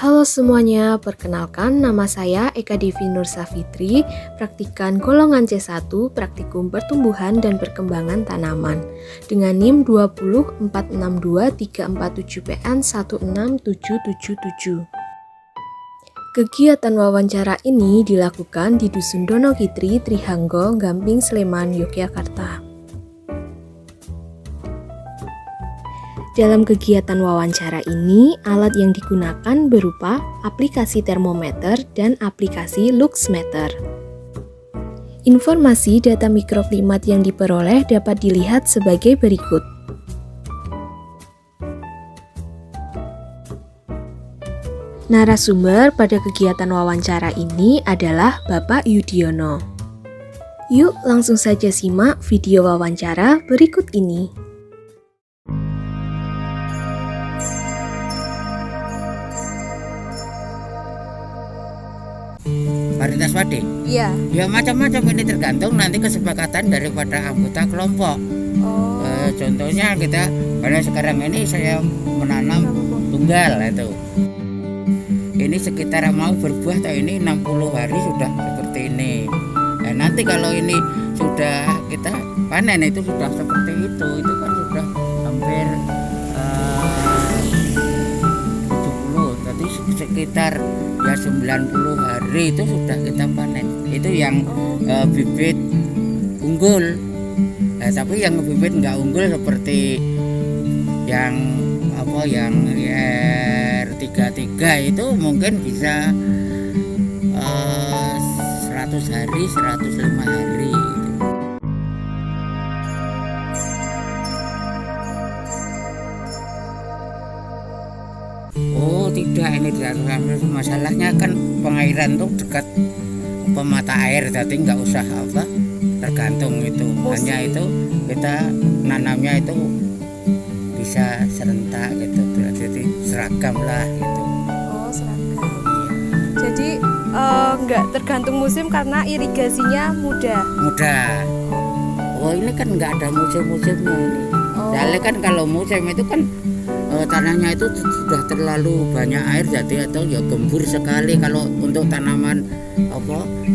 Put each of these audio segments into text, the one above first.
Halo semuanya, perkenalkan nama saya Eka Devi Nur Safitri, praktikan golongan C1 Praktikum Pertumbuhan dan Perkembangan Tanaman dengan NIM 204623447PN 16777. Kegiatan wawancara ini dilakukan di Dusun Donogitri, Trihanggo, Gamping, Sleman, Yogyakarta. Dalam kegiatan wawancara ini, alat yang digunakan berupa aplikasi termometer dan aplikasi luxmeter. Informasi data mikroklimat yang diperoleh dapat dilihat sebagai berikut. Narasumber pada kegiatan wawancara ini adalah Bapak Yudiono. Yuk langsung saja simak video wawancara berikut ini. Varietas padi? Iya. Ya macam-macam, ini tergantung nanti kesepakatan daripada anggota kelompok. Contohnya kita, karena sekarang ini saya menanam tunggal itu. Ini sekitar mau berbuah tahun ini 60 hari sudah seperti ini. Nah, nanti kalau ini sudah kita panen itu sudah seperti itu kan sudah hampir 70, jadi sekitar ya 90 hari itu sudah kita panen. Itu yang bibit unggul. Nah, tapi yang bibit nggak unggul seperti yang yang R33 itu mungkin bisa 100 hari, 105 hari gitu. Oh tidak, ini tidak masalahnya kan pengairan tuh dekat mata air, jadi nggak usah tergantung itu. Hanya itu kita nanamnya itu bisa serentak gitu, jadi seragam lah gitu. Oh seragam. Jadi nggak tergantung musim karena irigasinya mudah. Mudah. Oh ini kan nggak ada musim-musimnya ini. Soalnya kan kalau musim itu kan tanahnya itu sudah terlalu banyak air, jadi atau ya gembur sekali. Kalau untuk tanaman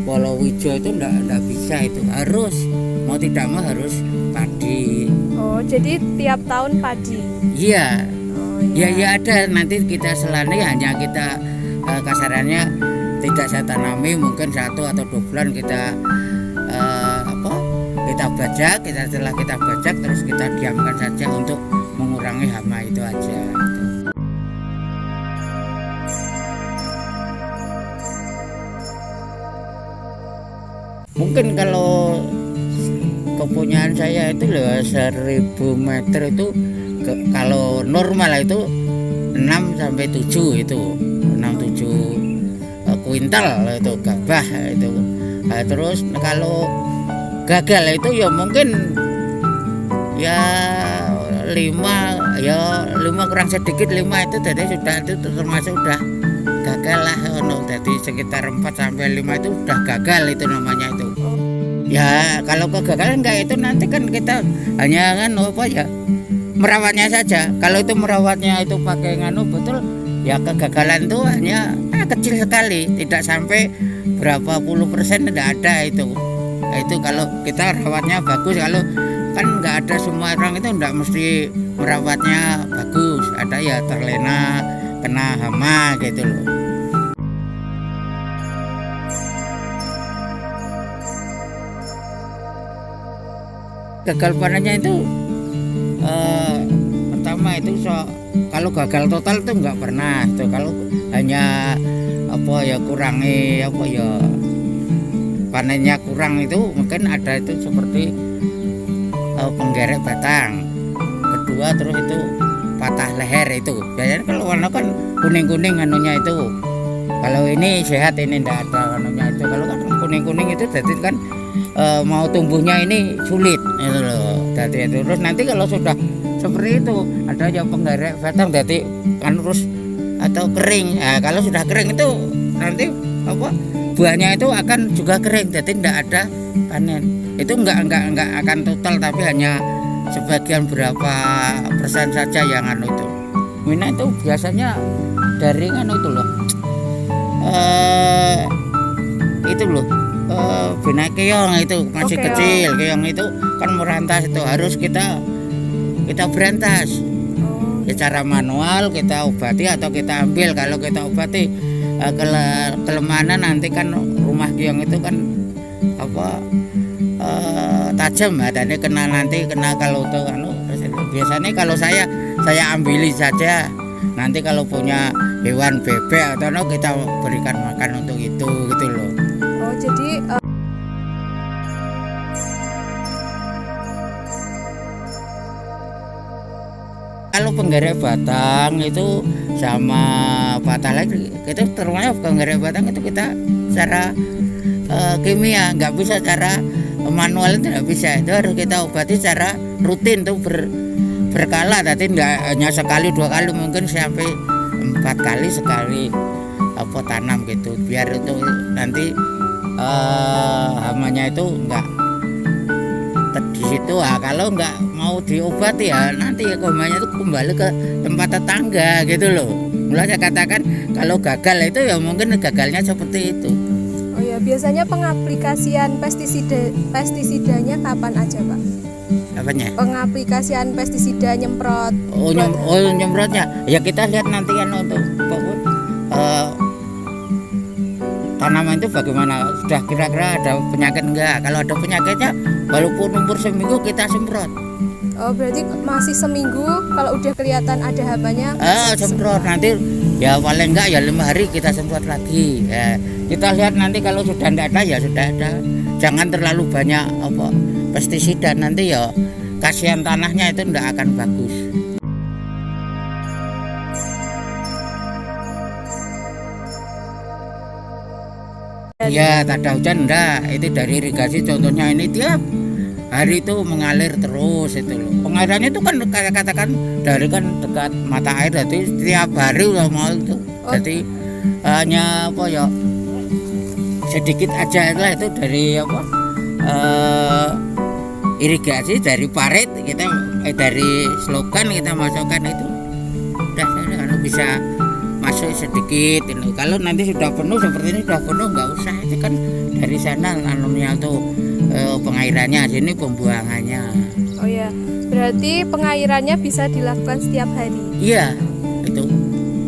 palawija itu enggak bisa, itu harus mau tidak mau harus padi. Oh jadi tiap tahun padi? Iya. Oh, ya ada, nanti kita selani hanya kita kasarannya tidak saya tanami, mungkin 1 atau 2 bulan kita kita bajak, setelah kita bajak terus kita diamkan saja untuk mengurangi hama itu aja. Mungkin kalau kepunyaan saya itu 1000 meter itu kalau normal itu 6 sampai 7 itu 6-7 kuintal itu gabah itu. Nah, terus kalau gagal itu ya mungkin ya 5 kurang sedikit 5 itu jadi sudah, itu termasuk sudah gagal lah. Jadi sekitar 4 sampai 5 itu sudah gagal, itu namanya itu. Ya kalau kegagalan enggak, itu nanti kan kita hanya merawatnya saja. Kalau itu merawatnya itu pakai betul ya, kegagalan itu hanya kecil sekali, tidak sampai berapa puluh persen, tidak ada itu. Nah, itu kalau kita rawatnya bagus. Kalau kan nggak ada, semua orang itu nggak mesti merawatnya bagus, ada ya terlena kena hama gitu loh. Gagal panennya itu pertama itu kalau gagal total itu nggak pernah itu. Kalau hanya kurangi panennya kurang itu mungkin ada itu seperti penggerek batang. Kedua terus itu patah leher itu. Biasanya kalau warna kan kuning-kuning anunya itu. Kalau ini sehat, ini enggak ada anunya itu. Kalau kan kuning-kuning itu jadi kan mau tumbuhnya ini sulit itu loh. Jadi terus nanti kalau sudah seperti itu ada yang penggarek batang jadi kan terus atau kering. Nah, kalau sudah kering itu nanti apa buahnya itu akan juga kering jadi tidak ada panen. Itu enggak akan total tapi hanya sebagian berapa persen saja yang itu. Mina itu biasanya dari itu loh. Itu loh. Bina keong itu masih kecil. Keong itu kan merantas itu harus kita berantas. Secara manual kita obati atau kita ambil. Kalau kita obati kelemahan nanti kan rumah keong itu kan tajam dan kena kalau itu biasanya kalau saya ambili saja. Nanti kalau punya hewan bebek atau kita berikan makan untuk itu gitu loh. Oh jadi Kalau penggarek batang itu sama patah lagi, itu termasuk penggarek batang itu kita secara kimia, nggak bisa secara manual itu nggak bisa. Itu harus kita obati secara rutin tuh berkala. Tapi nggak hanya sekali 2 kali, mungkin sampai 4 kali sekali tanam gitu. Biar itu nanti hamanya itu nggak di situ. Kalau nggak mau diobati ya nanti hamanya itu kembali ke tempat tetangga gitu loh. Mulai saya katakan kalau gagal itu ya mungkin gagalnya seperti itu. oh ya biasanya pengaplikasian pestisidanya kapan aja Pak? Apanya? Pengaplikasian pestisida nyemprot. Nyemprotnya ya kita lihat nanti kan untuk tanaman itu bagaimana, sudah kira-kira ada penyakit enggak. Kalau ada penyakitnya walaupun umur seminggu kita semprot. Oh berarti masih seminggu kalau udah kelihatan ada hambanya semprot. Nanti ya paling enggak ya 5 hari kita semprot lagi ya. Kita lihat nanti kalau sudah enggak ada ya sudah ada. Jangan terlalu banyak pestisida, nanti ya kasihan tanahnya itu enggak akan bagus. Ya tak ada hujan enggak, itu dari irigasi contohnya ini tiap hari itu mengalir terus itu loh. Pengairannya itu kan kayak katakan dari kan dekat mata air, jadi tiap hari udah mau itu. Jadi hanya sedikit aja lah itu dari irigasi dari parit kita dari slogan kita masukkan itu udah kalau bisa masuk sedikit ini. Kalau nanti sudah penuh seperti ini sudah penuh nggak usah, itu kan dari sana anunya tuh pengairannya, sini pembuangannya. Oh ya berarti pengairannya bisa dilakukan setiap hari? Iya itu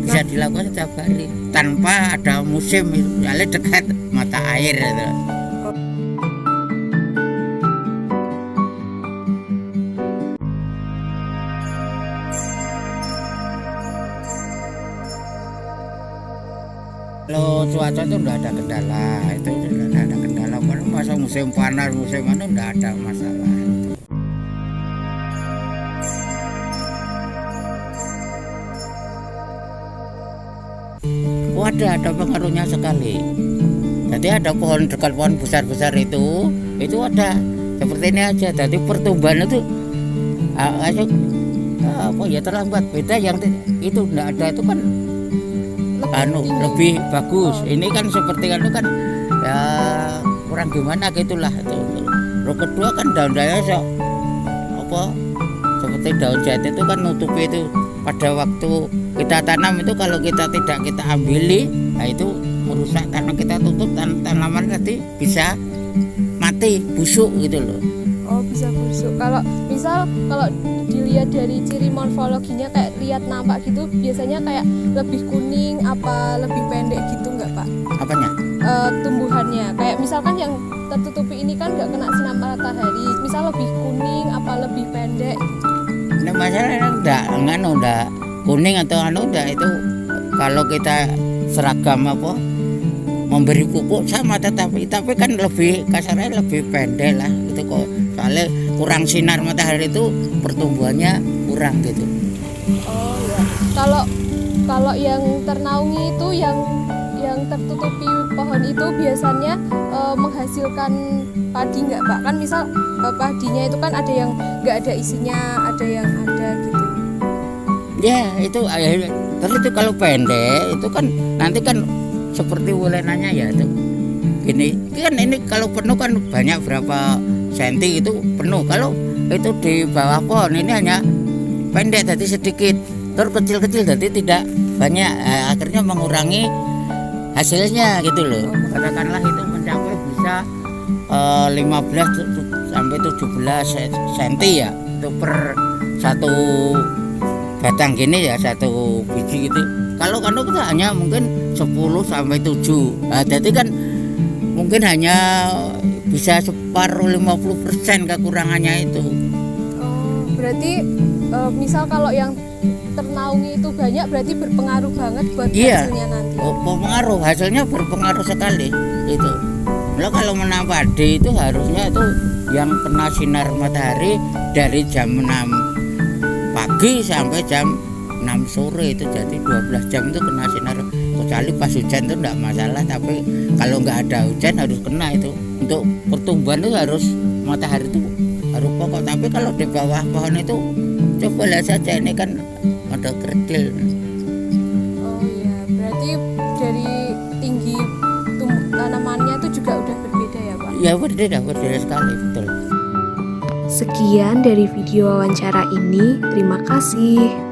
bisa dilakukan setiap hari tanpa ada musim itu, soalnya dekat mata air itu. Kalau cuaca itu enggak ada kendala, itu enggak ada kendala. Kalau masa musim panas, musim mana enggak ada masalah. Ada pengaruhnya sekali. Jadi ada pohon dekat pohon besar-besar itu ada seperti ini aja. Jadi pertumbuhan itu terlambat. Beda yang itu enggak ada itu kan lebih bagus. Ini kan seperti kan ya kurang gimana gitulah itu. Terus kedua kan daun-daunnya seperti daun jati itu kan nutupi itu pada waktu kita tanam itu, kalau kita tidak kita ambili, nah itu merusak karena kita tutup tanaman nanti bisa mati busuk gitu loh. Oh bisa busuk. Kalau misal kalau dilihat dari ciri morfologinya kayak lihat nampak gitu, biasanya kayak lebih kuning apa lebih pendek gitu nggak Pak? Apanya? Tumbuhannya kayak misalkan yang tertutupi ini kan nggak kena sinar matahari, misal lebih kuning apa lebih pendek? Nah masalahnya udah kuning atau udah itu kalau kita seragam memberi pupuk sama, tapi kan lebih kasarnya lebih pendek lah itu kok, soalnya kurang sinar matahari itu pertumbuhannya kurang gitu. Oh ya, kalau yang ternaungi itu yang tertutupi pohon itu biasanya menghasilkan padi nggak Pak? Kan misal padinya itu kan ada yang nggak ada isinya, ada yang ada gitu. Ya itu terus itu kalau pendek itu kan nanti kan seperti ulenannya ya itu gini kan, ini kalau penuh kan banyak berapa senti itu penuh, kalau itu di bawah pohon ini hanya pendek jadi sedikit, terus kecil-kecil jadi tidak banyak, akhirnya mengurangi hasilnya gitu loh. Katakanlah itu mencapai bisa 15 sampai 17 cm ya itu per satu batang gini ya, satu biji gitu. Kalau kita hanya mungkin 10 sampai 7. Nah, jadi kan mungkin hanya bisa separuh 50% kekurangannya itu. Oh, berarti misal kalau yang ternaungi itu banyak berarti berpengaruh banget buat hasilnya nanti. Berpengaruh, hasilnya berpengaruh sekali itu. Nah, kalau menanam padi itu harusnya itu yang kena sinar matahari dari jam 6 pagi sampai jam 6 sore itu, jadi 12 jam itu kena sinar, kecuali pas hujan itu enggak masalah, tapi kalau enggak ada hujan harus kena itu. Untuk pertumbuhan itu harus matahari itu harus pokok, tapi kalau di bawah pohon itu coba lihat saja, ini kan ada kerdil. Oh iya, berarti dari tinggi tanamannya itu juga udah berbeda ya Pak? Ya berbeda sekali, betul. Sekian dari video wawancara ini. Terima kasih.